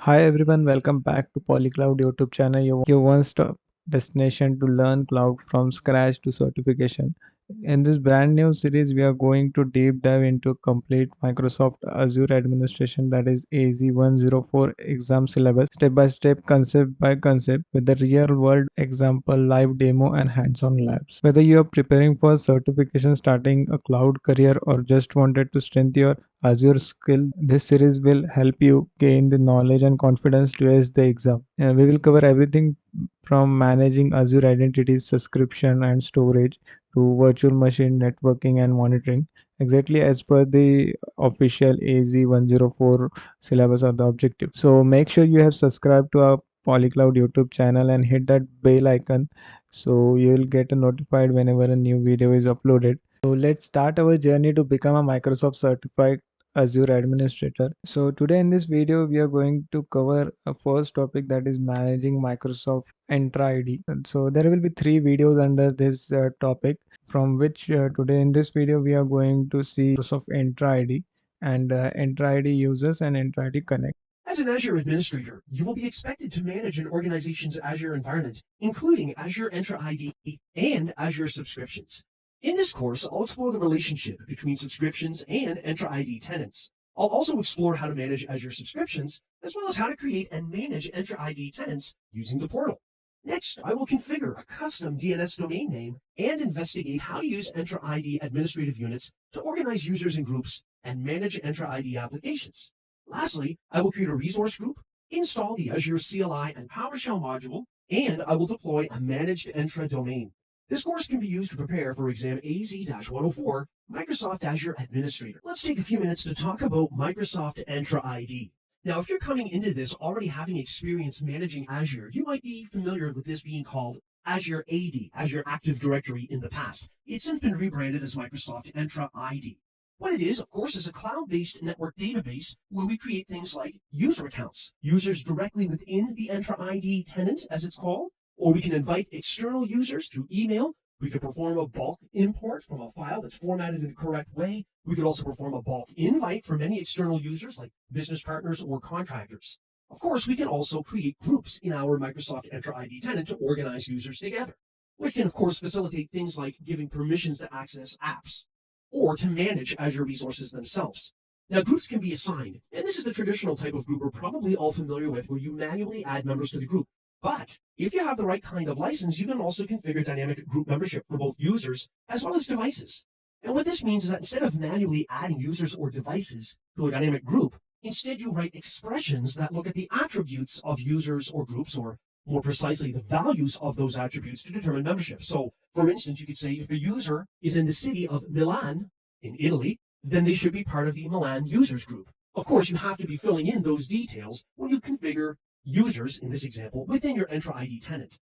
Hi everyone, welcome back to Polycloud YouTube channel, your one-stop destination to learn cloud from scratch to certification. In this brand new series, we are going to deep dive into complete Microsoft Azure administration, that is AZ-104 exam syllabus, step by step, concept by concept, with the real world example, live demo and hands-on labs. Whether you are preparing for certification, starting a cloud career, or just wanted to strengthen your Azure skill, this series will help you gain the knowledge and confidence to ace the exam. We will cover everything from managing Azure identities, subscription, and storage to virtual machine networking and monitoring, exactly as per the official AZ-104 syllabus or the objective. So make sure you have subscribed to our Polycloud YouTube channel and hit that bell icon so you will get notified whenever a new video is uploaded. So let's start our journey to become a Microsoft certified Azure administrator. So today in this video we are going to cover a first topic, that is managing Microsoft Entra ID. And so there will be three videos under this topic, from which today in this video we are going to see Microsoft Entra ID and Entra ID users and Entra ID Connect. As an Azure administrator, you will be expected to manage an organization's Azure environment, including Azure Entra ID and Azure subscriptions. In this course, I'll explore the relationship between subscriptions and Entra ID tenants. I'll also explore how to manage Azure subscriptions, as well as how to create and manage Entra ID tenants using the portal. Next, I will configure a custom DNS domain name and investigate how to use Entra ID administrative units to organize users and groups and manage Entra ID applications. Lastly, I will create a resource group, install the Azure CLI and PowerShell module, and I will deploy a managed Entra domain. This course can be used to prepare for exam AZ-104, Microsoft Azure Administrator. Let's take a few minutes to talk about Microsoft Entra ID. Now, if you're coming into this already having experience managing Azure, you might be familiar with this being called Azure AD, Azure Active Directory in the past. It's since been rebranded as Microsoft Entra ID. What it is, of course, is a cloud-based network database where we create things like user accounts, users directly within the Entra ID tenant, as it's called, or we can invite external users through email. We could perform a bulk import from a file that's formatted in the correct way. We could also perform a bulk invite for many external users like business partners or contractors. Of course, we can also create groups in our Microsoft Entra ID tenant to organize users together. We can, of course, facilitate things like giving permissions to access apps or to manage Azure resources themselves. Now, groups can be assigned, and this is the traditional type of group we're probably all familiar with, where you manually add members to the group. But if you have the right kind of license, you can also configure dynamic group membership for both users as well as devices. And what this means is that instead of manually adding users or devices to a dynamic group, instead you write expressions that look at the attributes of users or groups, or more precisely, the values of those attributes to determine membership. So, for instance, you could say if a user is in the city of Milan in Italy, then they should be part of the Milan users group. Of course, you have to be filling in those details when you configure users, in this example, within your Entra ID tenant.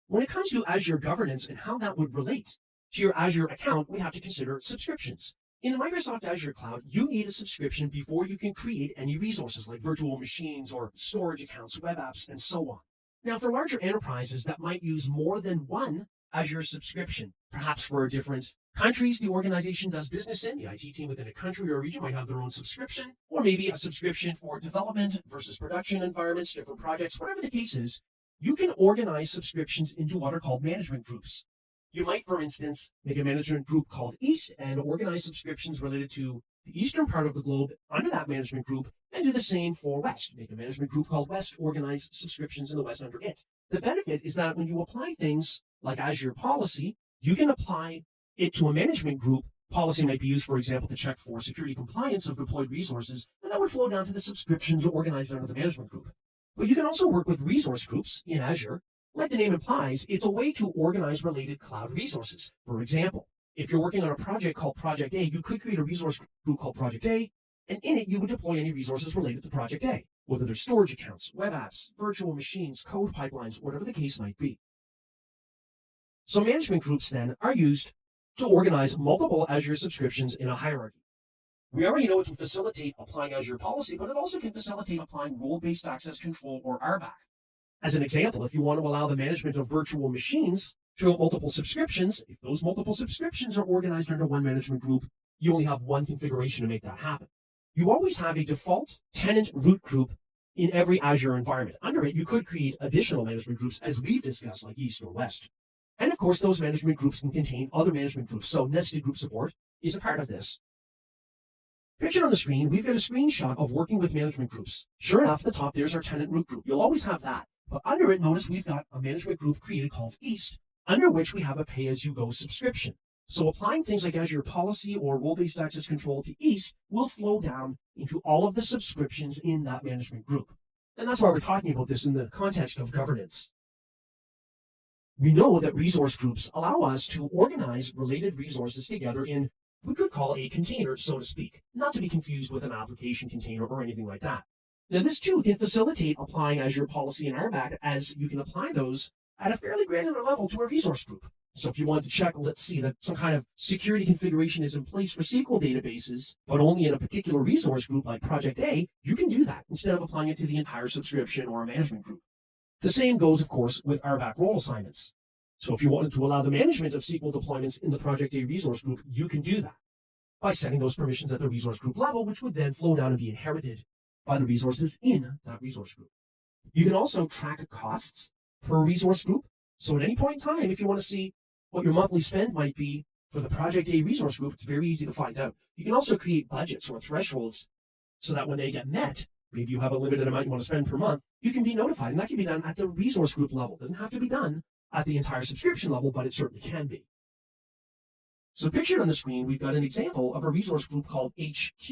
When it comes to Azure governance and how that would relate to your Azure account, we have to consider subscriptions. In the Microsoft Azure Cloud, you need a subscription before you can create any resources like virtual machines or storage accounts, web apps, and so on. Now, for larger enterprises that might use more than one Azure subscription, perhaps for different countries the organization does business in, the IT team within a country or region might have their own subscription, or maybe a subscription for development versus production environments, different projects, whatever the case is, you can organize subscriptions into what are called management groups. You might, for instance, make a management group called East and organize subscriptions related to the eastern part of the globe under that management group, and do the same for West. Make a management group called West, organize subscriptions in the West under it. The benefit is that when you apply things like Azure policy, you can apply it to a management group. Policy might be used, for example, to check for security compliance of deployed resources, and that would flow down to the subscriptions organized under the management group. But you can also work with resource groups in Azure. Like the name implies, it's a way to organize related cloud resources. For example, if you're working on a project called Project A, you could create a resource group called Project A, and in it you would deploy any resources related to Project A, whether they're storage accounts, web apps, virtual machines, code pipelines, whatever the case might be. So management groups then are used to organize multiple Azure subscriptions in a hierarchy. We already know it can facilitate applying Azure policy, but it also can facilitate applying role-based access control, or RBAC. As an example, if you want to allow the management of virtual machines through multiple subscriptions, if those multiple subscriptions are organized under one management group, you only have one configuration to make that happen. You always have a default tenant root group in every Azure environment. Under it, you could create additional management groups, as we've discussed, like East or West. And of course, those management groups can contain other management groups, so nested group support is a part of this. Pictured on the screen, we've got a screenshot of working with management groups. Sure enough, at the top, there's our tenant root group. You'll always have that. But under it, notice we've got a management group created called East, under which we have a pay-as-you-go subscription. So applying things like Azure Policy or Role-Based Access Control to East will flow down into all of the subscriptions in that management group. And that's why we're talking about this in the context of governance. We know that resource groups allow us to organize related resources together in we could call a container, so to speak, not to be confused with an application container or anything like that. Now, this too can facilitate applying Azure Policy and RBAC, as you can apply those at a fairly granular level to a resource group. So if you want to check, let's see, that some kind of security configuration is in place for SQL databases, but only in a particular resource group like Project A, you can do that instead of applying it to the entire subscription or a management group. The same goes, of course, with RBAC role assignments. So if you wanted to allow the management of SQL deployments in the Project A resource group, you can do that by setting those permissions at the resource group level, which would then flow down and be inherited by the resources in that resource group. You can also track costs per resource group. So at any point in time, if you want to see what your monthly spend might be for the Project A resource group, it's very easy to find out. You can also create budgets or thresholds so that when they get met, maybe you have a limited amount you want to spend per month, you can be notified, and that can be done at the resource group level. It doesn't have to be done at the entire subscription level, but it certainly can be. So pictured on the screen, we've got an example of a resource group called HQ.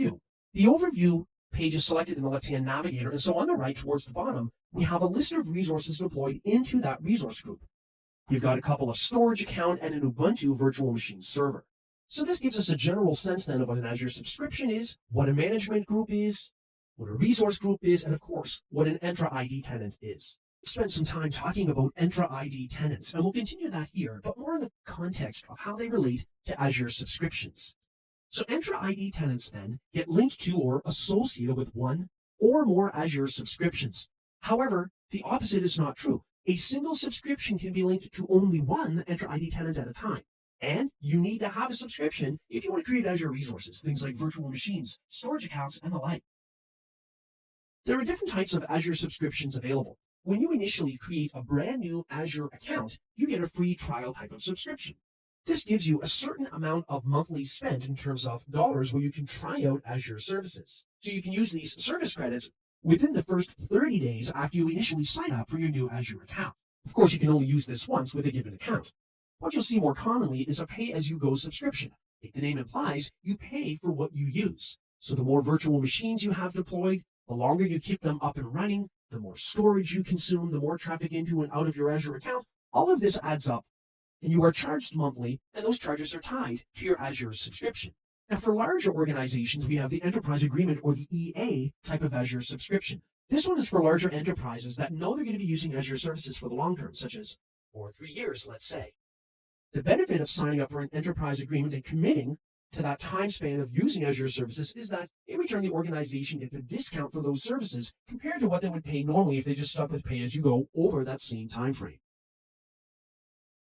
The overview page is selected in the left-hand navigator, and so on the right towards the bottom, we have a list of resources deployed into that resource group. We've got a couple of storage account and an Ubuntu virtual machine server. So this gives us a general sense then of what an Azure subscription is, what a management group is, what a resource group is, and of course, what an Entra ID tenant is. We've spent some time talking about Entra ID tenants, and we'll continue that here, but more in the context of how they relate to Azure subscriptions. So Entra ID tenants then get linked to or associated with one or more Azure subscriptions. However, the opposite is not true. A single subscription can be linked to only one Entra ID tenant at a time. And you need to have a subscription if you want to create Azure resources, things like virtual machines, storage accounts, and the like. There are different types of Azure subscriptions available. When you initially create a brand new Azure account, you get a free trial type of subscription. This gives you a certain amount of monthly spend in terms of dollars where you can try out Azure services. So you can use these service credits within the first 30 days after you initially sign up for your new Azure account. Of course, you can only use this once with a given account. What you'll see more commonly is a pay-as-you-go subscription. Like the name implies, you pay for what you use. So the more virtual machines you have deployed, the longer you keep them up and running, the more storage you consume, the more traffic into and out of your Azure account, all of this adds up. And you are charged monthly, and those charges are tied to your Azure subscription. Now, for larger organizations, we have the Enterprise Agreement, or the EA type of Azure subscription. This one is for larger enterprises that know they're going to be using Azure services for the long term, such as for 3 years, let's say. The benefit of signing up for an Enterprise Agreement and committing to that time span of using Azure services is that in return, the organization gets a discount for those services compared to what they would pay normally if they just stuck with pay-as-you-go over that same time frame.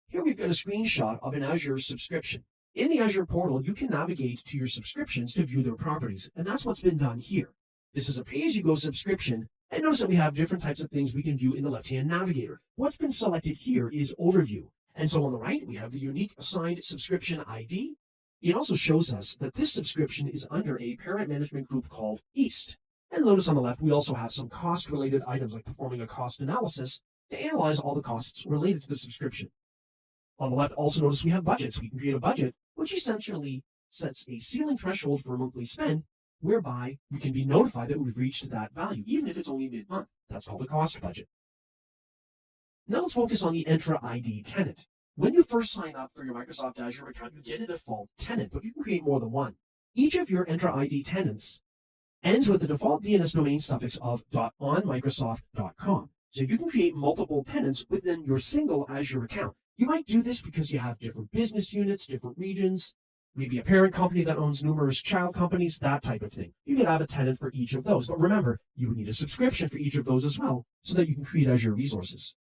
Here we've got a screenshot of an Azure subscription. In the Azure portal, you can navigate to your subscriptions to view their properties, and that's what's been done here. This is a pay-as-you-go subscription, and notice that we have different types of things we can view in the left-hand navigator. What's been selected here is Overview, and so on the right, we have the unique assigned subscription ID. It also shows us that this subscription is under a parent management group called East. And notice on the left, we also have some cost-related items like performing a cost analysis to analyze all the costs related to the subscription. On the left, also notice we have budgets. We can create a budget, which essentially sets a ceiling threshold for monthly spend, whereby we can be notified that we've reached that value, even if it's only mid-month. That's called a cost budget. Now let's focus on the Entra ID tenant. When you first sign up for your Microsoft Azure account, you get a default tenant, but you can create more than one. Each of your Entra ID tenants ends with the default DNS domain suffix of .onmicrosoft.com. So you can create multiple tenants within your single Azure account. You might do this because you have different business units, different regions, maybe a parent company that owns numerous child companies, that type of thing. You could have a tenant for each of those. But remember, you would need a subscription for each of those as well, so that you can create Azure resources.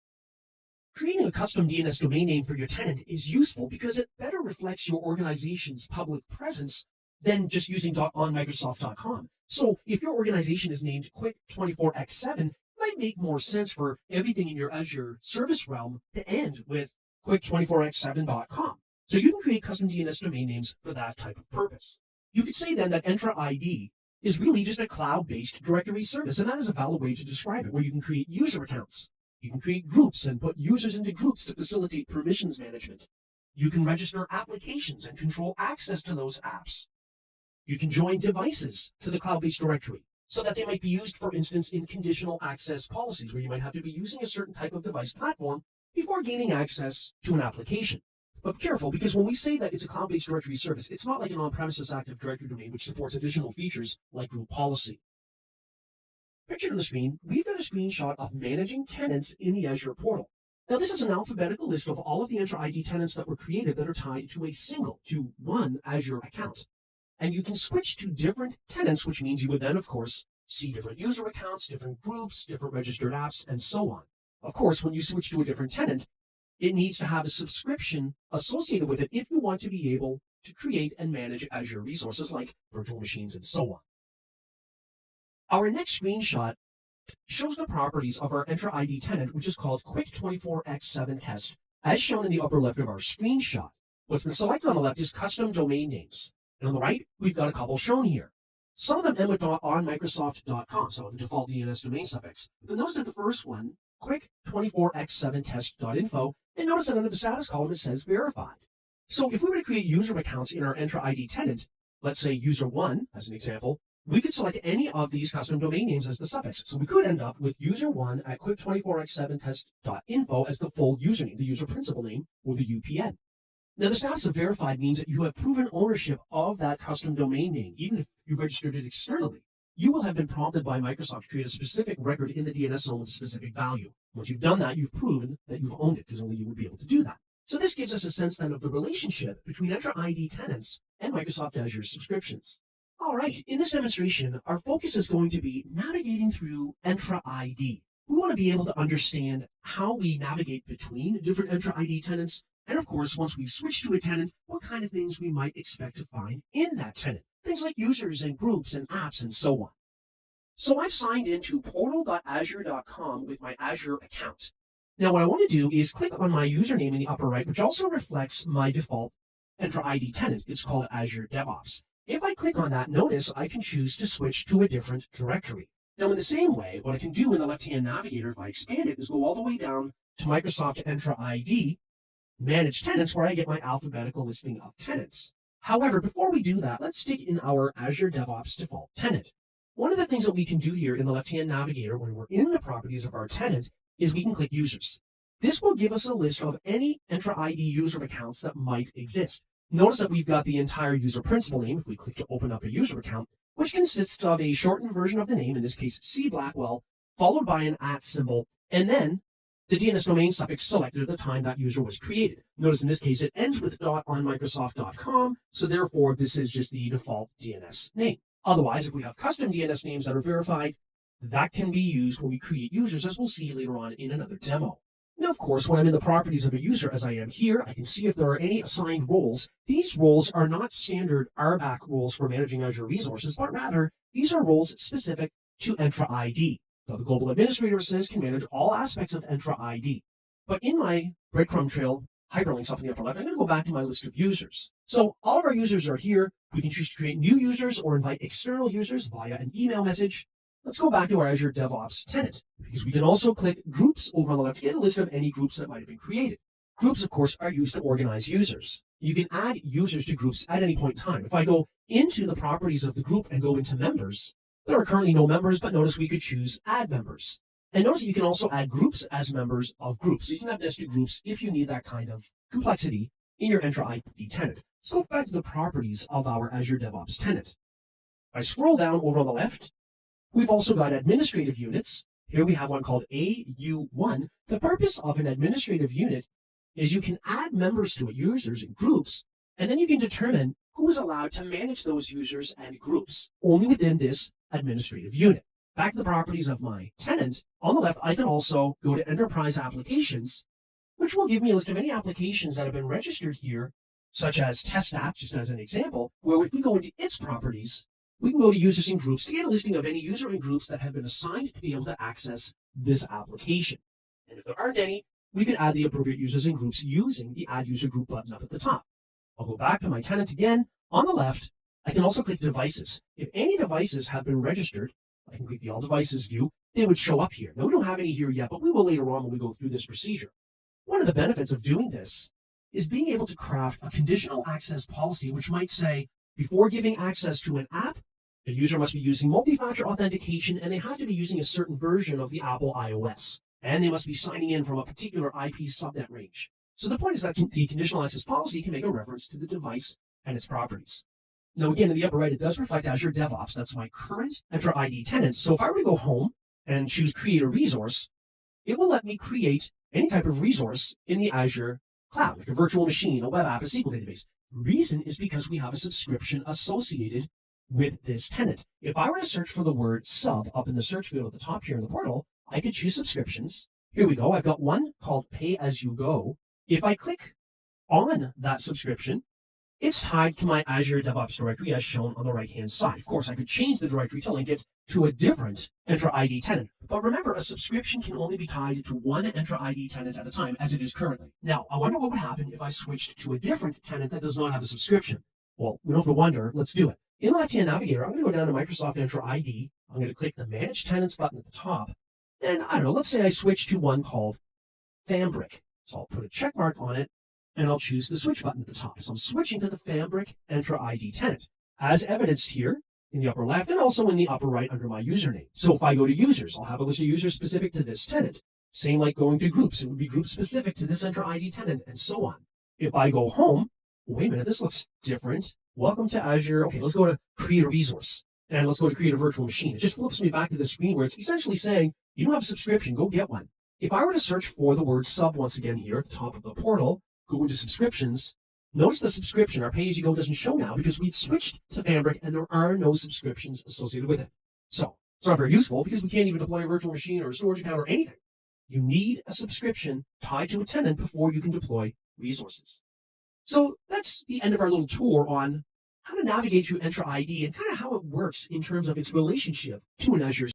Creating a custom DNS domain name for your tenant is useful because it better reflects your organization's public presence than just using .onmicrosoft.com. So if your organization is named Quick 24x7, it might make more sense for everything in your Azure service realm to end with quick24x7.com. So you can create custom DNS domain names for that type of purpose. You could say then that Entra ID is really just a cloud-based directory service, and that is a valid way to describe it, where you can create user accounts. You can create groups and put users into groups to facilitate permissions management. You can register applications and control access to those apps. You can join devices to the cloud-based directory so that they might be used, for instance, in conditional access policies, where you might have to be using a certain type of device platform before gaining access to an application. But be careful, because when we say that it's a cloud-based directory service, it's not like an on-premises Active Directory domain, which supports additional features like group policy. Pictured on the screen, we've got a screenshot of managing tenants in the Azure portal. Now, this is an alphabetical list of all of the Entra ID tenants that were created that are tied to one Azure account. And you can switch to different tenants, which means you would then, of course, see different user accounts, different groups, different registered apps, and so on. Of course, when you switch to a different tenant, it needs to have a subscription associated with it if you want to be able to create and manage Azure resources like virtual machines and so on. Our next screenshot shows the properties of our Entra ID tenant, which is called Quick24x7 test, as shown in the upper left of our screenshot. What's been selected on the left is custom domain names. And on the right, we've got a couple shown here. Some of them end with .onmicrosoft.com, so the default DNS domain suffix. But notice that the first one, quick24x7test.info, and notice that under the status column it says verified. So if we were to create user accounts in our Entra ID tenant, let's say user1 as an example, we could select any of these custom domain names as the suffix. So we could end up with user1 at quick24x7test.info as the full username, the user principal name, or the UPN. Now, the status of verified means that you have proven ownership of that custom domain name, even if you registered it externally. You will have been prompted by Microsoft to create a specific record in the DNS zone with a specific value. Once you've done that, you've proven that you've owned it, because only you would be able to do that. So this gives us a sense then of the relationship between Entra ID tenants and Microsoft Azure subscriptions. All right, in this demonstration, our focus is going to be navigating through Entra ID. We want to be able to understand how we navigate between different Entra ID tenants, and of course, once we've switched to a tenant, what kind of things we might expect to find in that tenant. Things like users and groups and apps and so on. So I've signed into portal.azure.com with my Azure account. Now what I want to do is click on my username in the upper right, which also reflects my default Entra ID tenant. It's called Azure DevOps. If I click on that, notice I can choose to switch to a different directory. Now in the same way, what I can do in the left-hand navigator, if I expand it, is go all the way down to Microsoft Entra ID, Manage Tenants, where I get my alphabetical listing of tenants. However, before we do that, let's stick in our Azure DevOps default tenant. One of the things that we can do here in the left-hand navigator when we're in the properties of our tenant is we can click Users. This will give us a list of any Entra ID user accounts that might exist. Notice that we've got the entire user principal name if we click to open up a user account, which consists of a shortened version of the name, in this case C. Blackwell, followed by an @ symbol, and then the DNS domain suffix selected at the time that user was created. Notice in this case it ends with .onmicrosoft.com, so therefore this is just the default DNS name. Otherwise, if we have custom DNS names that are verified, that can be used when we create users, as we'll see later on in another demo. Now, of course, when I'm in the properties of a user, as I am here, I can see if there are any assigned roles. These roles are not standard RBAC roles for managing Azure resources, but rather these are roles specific to Entra ID. So the global administrator says can manage all aspects of Entra ID. But in my breadcrumb trail hyperlinks up in the upper left, I'm going to go back to my list of users. So all of our users are here. We can choose to create new users or invite external users via an email message. Let's go back to our Azure DevOps tenant, because we can also click Groups over on the left to get a list of any groups that might have been created. Groups, of course, are used to organize users. You can add users to groups at any point in time. If I go into the properties of the group and go into members, there are currently no members, but notice we could choose Add Members. And notice that you can also add groups as members of groups. So you can have nested groups if you need that kind of complexity in your Entra ID tenant. Let's go back to the properties of our Azure DevOps tenant. If I scroll down over on the left, we've also got administrative units. Here we have one called AU1. The purpose of an administrative unit is you can add members to it, users and groups, and then you can determine who is allowed to manage those users and groups only within this administrative unit. Back to the properties of my tenant. On the left, I can also go to Enterprise Applications, which will give me a list of any applications that have been registered here such as Test App, just as an example, where if we go into its properties, we can go to users and groups to get a listing of any user and groups that have been assigned to be able to access this application. And if there aren't any, we can add the appropriate users and groups using the Add User Group button up at the top. I'll go back to my tenant again. On the left, I can also click Devices. If any devices have been registered, I can click the All Devices view. They would show up here. Now, we don't have any here yet, but we will later on when we go through this procedure. One of the benefits of doing this is being able to craft a conditional access policy, which might say, before giving access to an app, the user must be using multi-factor authentication, and they have to be using a certain version of the Apple iOS. And they must be signing in from a particular IP subnet range. So the point is that the conditional access policy can make a reference to the device and its properties. Now, again, in the upper right, it does reflect Azure DevOps. That's my current Entra ID tenant. So if I were to go home and choose Create a Resource, it will let me create any type of resource in the Azure cloud, like a virtual machine, a web app, a SQL database. The reason is because we have a subscription associated with this tenant. If I were to search for the word sub up in the search field at the top here in the portal, I could choose subscriptions. Here we go. I've got one called Pay As You Go. If I click on that subscription, it's tied to my Azure DevOps directory as shown on the right-hand side. Of course, I could change the directory to link it to a different Entra ID tenant. But remember, a subscription can only be tied to one Entra ID tenant at a time, as it is currently. Now, I wonder what would happen if I switched to a different tenant that does not have a subscription. Well, we don't have to wonder. Let's do it. In the left-hand navigator, I'm going to go down to Microsoft Entra ID. I'm going to click the Manage Tenants button at the top. And I don't know, let's say I switch to one called Fabric. So I'll put a check mark on it, and I'll choose the switch button at the top. So I'm switching to the Fabric Entra ID tenant, as evidenced here in the upper left and also in the upper right under my username. So if I go to users, I'll have a list of users specific to this tenant. Same like going to groups. It would be group specific to this Entra ID tenant, and so on. If I go home, wait a minute, this looks different. Welcome to Azure. Okay, let's go to Create a Resource. And let's go to Create a Virtual Machine. It just flips me back to the screen where it's essentially saying, you don't have a subscription, go get one. If I were to search for the word sub once again here at the top of the portal, go into subscriptions, notice the subscription, our pay-as-you-go doesn't show now because we've switched to Fabric and there are no subscriptions associated with it. So it's not very useful because we can't even deploy a virtual machine or a storage account or anything. You need a subscription tied to a tenant before you can deploy resources. So that's the end of our little tour on how to navigate through Entra ID and kind of how it works in terms of its relationship to an Azure